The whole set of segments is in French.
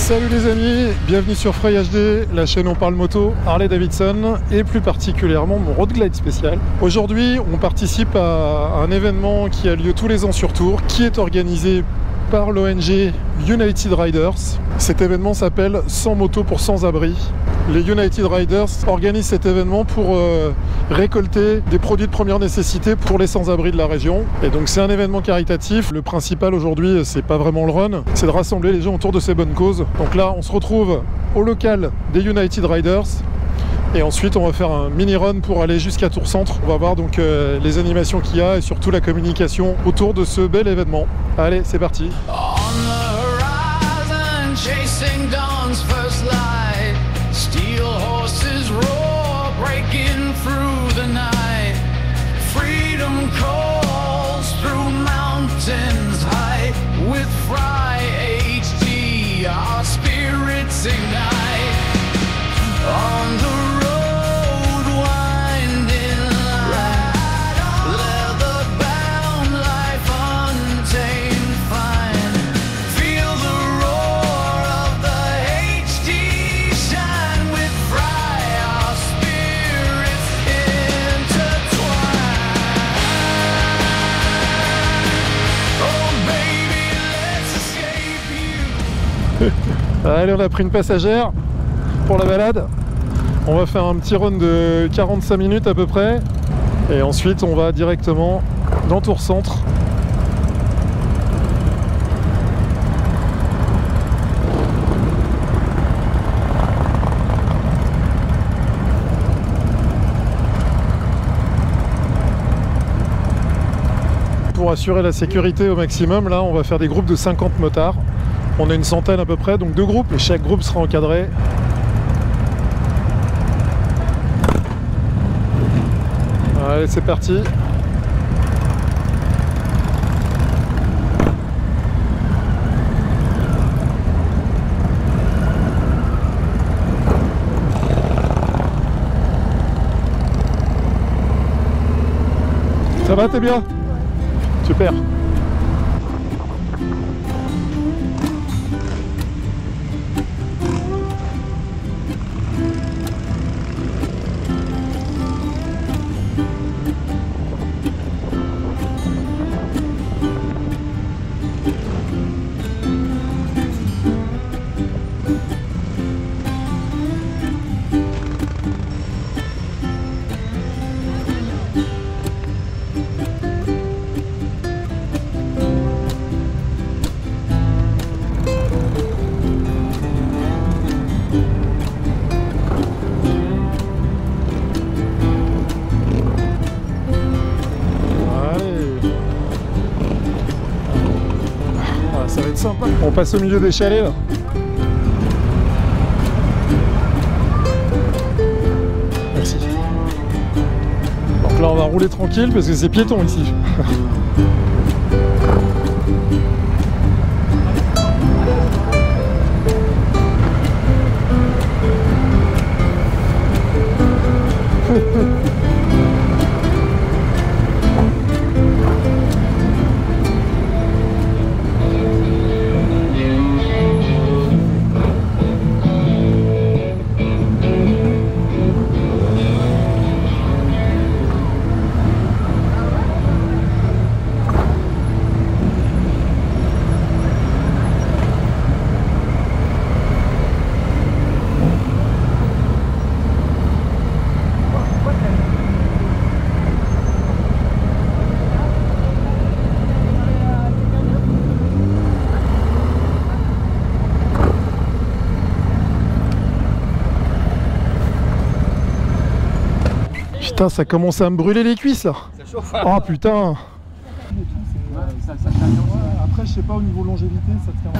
Salut les amis, bienvenue sur Frey HD, la chaîne où on parle moto, Harley Davidson et plus particulièrement mon Road Glide spécial. Aujourd'hui, on participe à un événement qui a lieu tous les ans sur Tours, qui est organisé par l'ONG United Riders. Cet événement s'appelle 100 motos pour sans-abri. Les United Riders organisent cet événement pour récolter des produits de première nécessité pour les sans-abri de la région. Et donc c'est un événement caritatif. Le principal aujourd'hui, c'est pas vraiment le run, c'est de rassembler les gens autour de ces bonnes causes. Donc là, on se retrouve au local des United Riders. Et ensuite, on va faire un mini-run pour aller jusqu'à Tours Centre. On va voir donc les animations qu'il y a et surtout la communication autour de ce bel événement. Allez, c'est parti. Allez, on a pris une passagère pour la balade. On va faire un petit run de 45 minutes à peu près. Et ensuite, on va directement dans Tours Centre. Pour assurer la sécurité au maximum, là, on va faire des groupes de 50 motards. On a une centaine à peu près, donc 2 groupes, et chaque groupe sera encadré. Allez, c'est parti. Ça va, t'es bien? Super. Ça va être sympa. On passe au milieu des chalets là. Merci. Donc là on va rouler tranquille parce que c'est piéton ici. Putain, ça commence à me brûler les cuisses là. Ça chauffe. Oh putain. Après, je sais pas, au niveau longévité, ça te tient.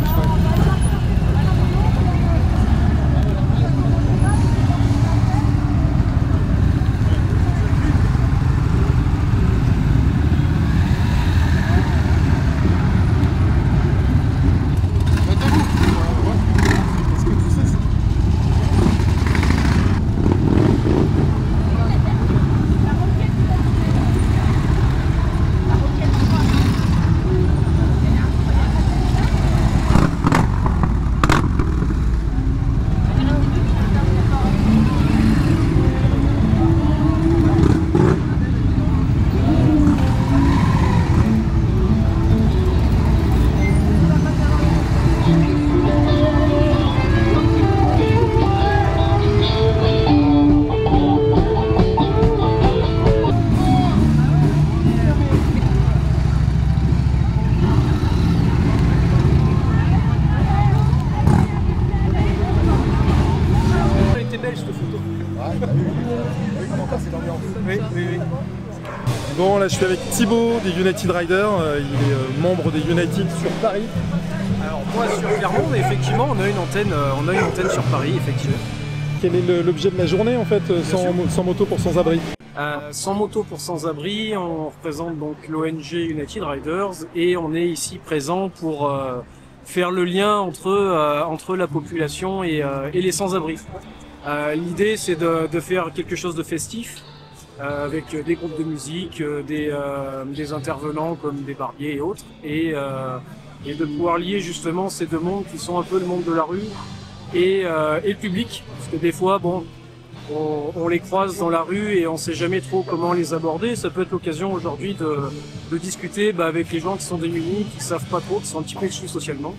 Bon, là je suis avec Thibaut des United Riders, il est membre des United sur Paris. Alors moi sur Clermont, mais effectivement on a une antenne sur Paris, effectivement. Quel est l'objet de la journée en fait, sans moto pour sans-abri? Sans moto pour sans-abri, on représente donc l'ONG United Riders et on est ici présent pour faire le lien entre la population et les sans-abri. L'idée c'est de faire quelque chose de festif avec des groupes de musique, des intervenants comme des barbiers et autres, et de pouvoir lier justement ces deux mondes qui sont un peu le monde de la rue et le public, parce que des fois bon, on les croise dans la rue et on sait jamais trop comment les aborder. Ça peut être l'occasion aujourd'hui de discuter avec les gens qui sont démunis, qui savent pas trop, qui sont un petit peu exclus socialement.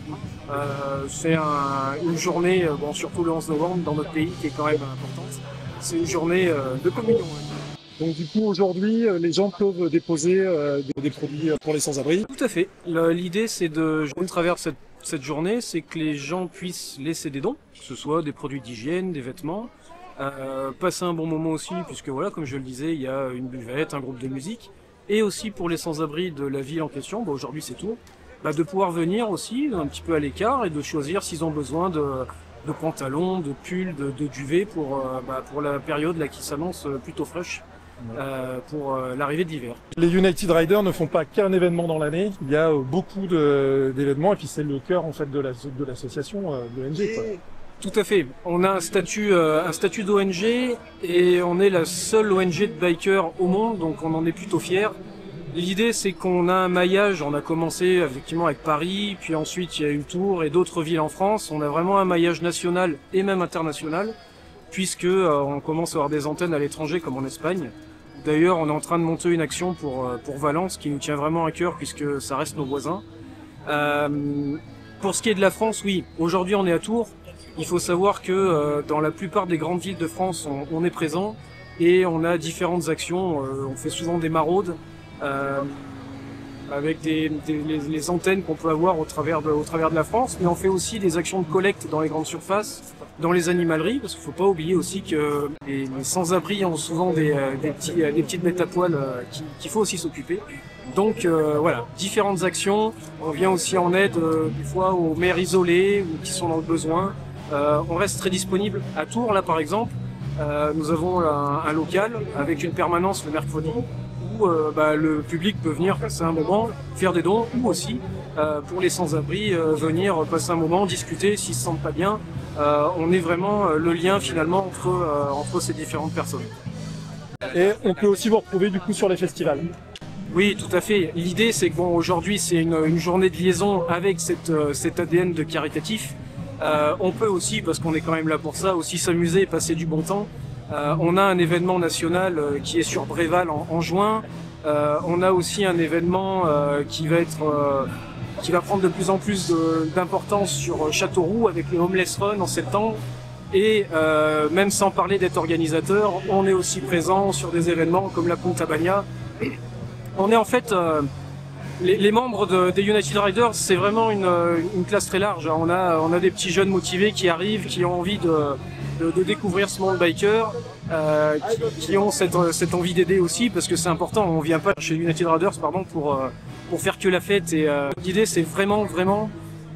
C'est une journée, bon, surtout le 11 novembre dans notre pays, qui est quand même importante. C'est une journée de communion. Donc du coup aujourd'hui les gens peuvent déposer des produits pour les sans-abri. Tout à fait. L'idée c'est au travers de cette journée, c'est que les gens puissent laisser des dons, que ce soit des produits d'hygiène, des vêtements, passer un bon moment aussi, puisque voilà, comme je le disais, il y a une buvette, un groupe de musique, et aussi pour les sans-abri de la ville en question, aujourd'hui c'est tout, de pouvoir venir aussi un petit peu à l'écart et de choisir s'ils ont besoin de pantalons, de pulls, de duvet pour la période là qui s'annonce plutôt fraîche. Pour l'arrivée de l'hiver. Les United Riders ne font pas qu'un événement dans l'année, il y a beaucoup d'événements et puis c'est le cœur en fait de l'association de l'ONG. Tout à fait. On a un statut d'ONG et on est la seule ONG de bikers au monde, donc on en est plutôt fiers. L'idée c'est qu'on a un maillage, on a commencé effectivement avec Paris, puis ensuite il y a eu Tours et d'autres villes en France. On a vraiment un maillage national et même international, puisque on commence à avoir des antennes à l'étranger comme en Espagne. D'ailleurs, on est en train de monter une action pour Valence qui nous tient vraiment à cœur puisque ça reste nos voisins. Pour ce qui est de la France, oui, aujourd'hui on est à Tours. Il faut savoir que dans la plupart des grandes villes de France, on est présent et on a différentes actions. On fait souvent des maraudes avec les antennes qu'on peut avoir au travers de la France, mais on fait aussi des actions de collecte dans les grandes surfaces, dans les animaleries, parce qu'il faut pas oublier aussi que les sans-abri ont souvent des petites bêtes à poil qu'il faut aussi s'occuper. Donc voilà, différentes actions. On vient aussi en aide des fois aux mères isolées ou qui sont dans le besoin. On reste très disponible. À Tours, là par exemple, nous avons un local avec une permanence le mercredi où le public peut venir passer un moment, faire des dons, ou aussi pour les sans-abri venir passer un moment, discuter s'ils se sentent pas bien. On est vraiment le lien finalement entre ces différentes personnes. Et on peut aussi vous retrouver du coup sur les festivals. Oui, tout à fait. L'idée c'est que bon, aujourd'hui c'est une journée de liaison avec cet ADN de caritatif. On peut aussi, parce qu'on est quand même là pour ça, aussi s'amuser et passer du bon temps. On a un événement national qui est sur Bréval en juin. On a aussi un événement qui va prendre de plus en plus d'importance sur Châteauroux avec les Homeless Run en septembre. Et même sans parler d'être organisateur, on est aussi présent sur des événements comme la Punta Bagna. On est en fait les membres des United Riders, c'est vraiment une classe très large. On a des petits jeunes motivés qui arrivent, qui ont envie de découvrir ce monde biker, qui ont cette envie d'aider aussi, parce que c'est important. On vient pas chez United Riders pour faire que la fête. Et l'idée c'est vraiment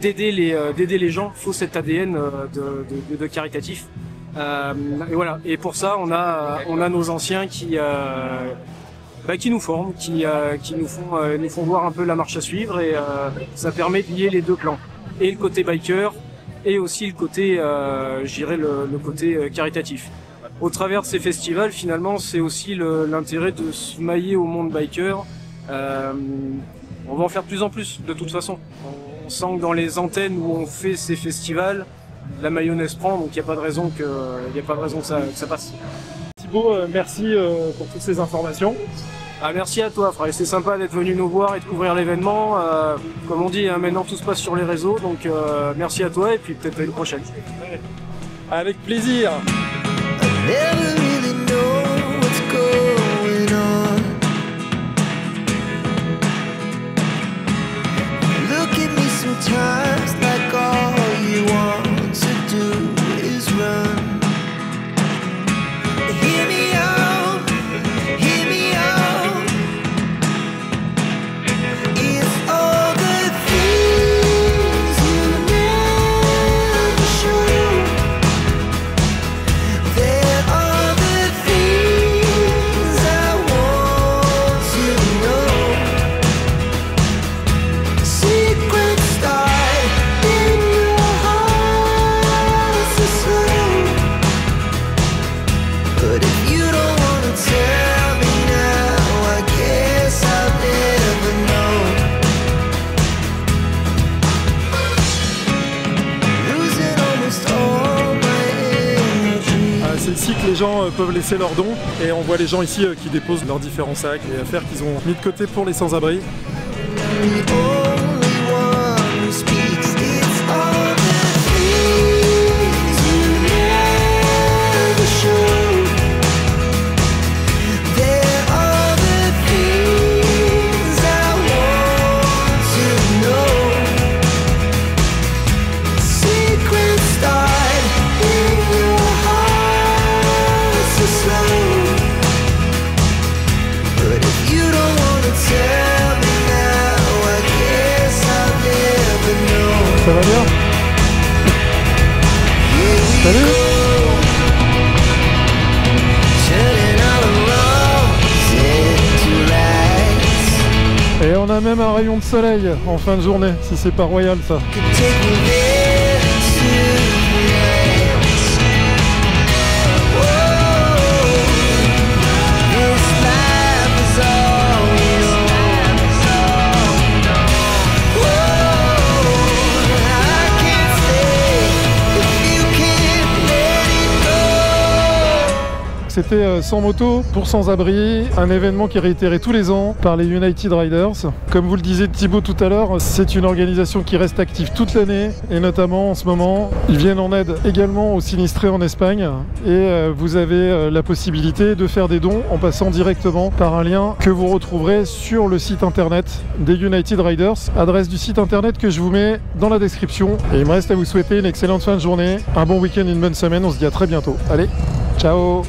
d'aider les gens. Il faut cet ADN de caritatif. Et voilà. Et pour ça, on a nos anciens qui nous forment, qui nous font voir un peu la marche à suivre, et ça permet de lier les deux clans, et le côté biker et aussi le côté, je dirais le côté caritatif. Au travers de ces festivals, finalement, c'est aussi l'intérêt de se mailler au monde biker. On va en faire de plus en plus, de toute façon. On sent que dans les antennes où on fait ces festivals, la mayonnaise prend, donc il n'y a pas de raison que ça passe. Thibaut, merci pour toutes ces informations. Merci à toi, frère. C'est sympa d'être venu nous voir et de couvrir l'événement. Comme on dit, maintenant tout se passe sur les réseaux, donc merci à toi et puis peut-être à une prochaine. Avec plaisir. gens peuvent laisser leurs dons et on voit les gens ici qui déposent leurs différents sacs et affaires qu'ils ont mis de côté pour les sans-abri. Ça va bien? Salut! Et on a même un rayon de soleil en fin de journée, si c'est pas royal ça. C'était Sans moto pour sans-abri, un événement qui est réitéré tous les ans par les United Riders. Comme vous le disait Thibaut tout à l'heure, c'est une organisation qui reste active toute l'année et notamment en ce moment, ils viennent en aide également aux sinistrés en Espagne et vous avez la possibilité de faire des dons en passant directement par un lien que vous retrouverez sur le site internet des United Riders, adresse du site internet que je vous mets dans la description. Et il me reste à vous souhaiter une excellente fin de journée, un bon week-end, une bonne semaine, on se dit à très bientôt. Allez, ciao!